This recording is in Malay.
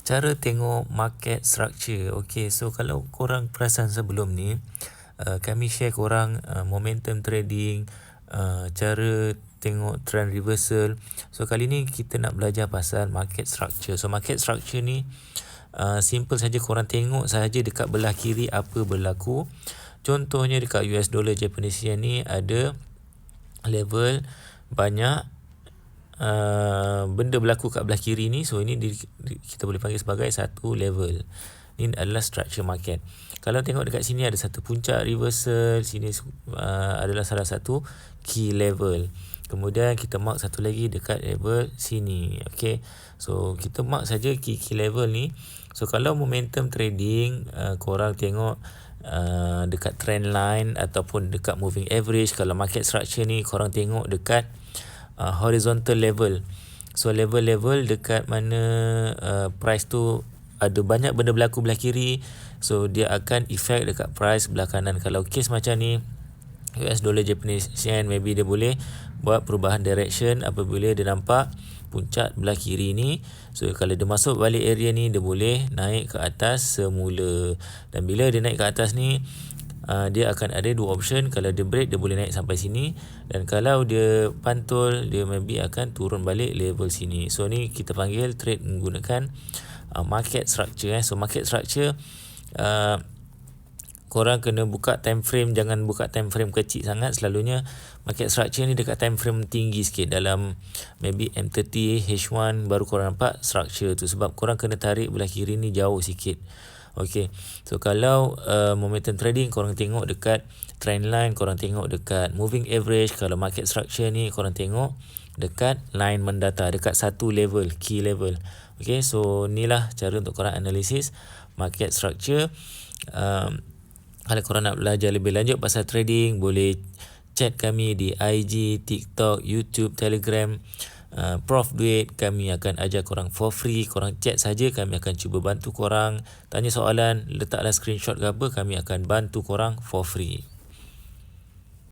Cara tengok market structure. Okay, so kalau korang perasan sebelum ni, kami share korang momentum trading, cara tengok trend reversal. So kali ni kita nak belajar pasal market structure. So market structure ni simple saja, korang tengok saja dekat belah kiri apa berlaku. Contohnya dekat US dollar Japanese yen ni ada level banyak benda berlaku kat belah kiri ni. So ini kita boleh panggil sebagai satu level. Ini adalah structure market. Kalau tengok dekat sini ada satu puncak reversal, sini adalah salah satu key level. Kemudian kita mark satu lagi dekat level sini. Okay, so kita mark saja key level ni. So kalau momentum trading, korang tengok dekat trend line ataupun dekat moving average. Kalau market structure ni korang tengok dekat horizontal level. So level-level dekat mana price tu ada banyak benda berlaku belah kiri, so dia akan effect dekat price belah kanan. Kalau case macam ni US dollar Japanese yen, maybe dia boleh buat perubahan direction apabila dia nampak puncak belah kiri ni. So kalau dia masuk balik area ni, dia boleh naik ke atas semula. Dan bila dia naik ke atas ni, dia akan ada dua option. Kalau dia break, dia boleh naik sampai sini, dan kalau dia pantul, dia maybe akan turun balik level sini. So ni kita panggil trade menggunakan market structure. So market structure, korang kena buka time frame, jangan buka time frame kecil sangat. Selalunya market structure ni dekat time frame tinggi sikit, dalam maybe M30, H1 baru korang nampak structure tu, sebab korang kena tarik belah kiri ni jauh sikit. Okay, so kalau momentum trading, korang tengok dekat trend line, korang tengok dekat moving average. Kalau market structure ni, korang tengok dekat line mendata, dekat satu level, key level. Okay, so inilah cara untuk korang analisis market structure. Kalau korang nak belajar lebih lanjut pasal trading, boleh chat kami di IG, TikTok, YouTube, Telegram, Prof Duit. Kami akan ajar korang for free. Korang chat saja, kami akan cuba bantu korang. Tanya soalan, letaklah screenshot ke apa, kami akan bantu korang for free.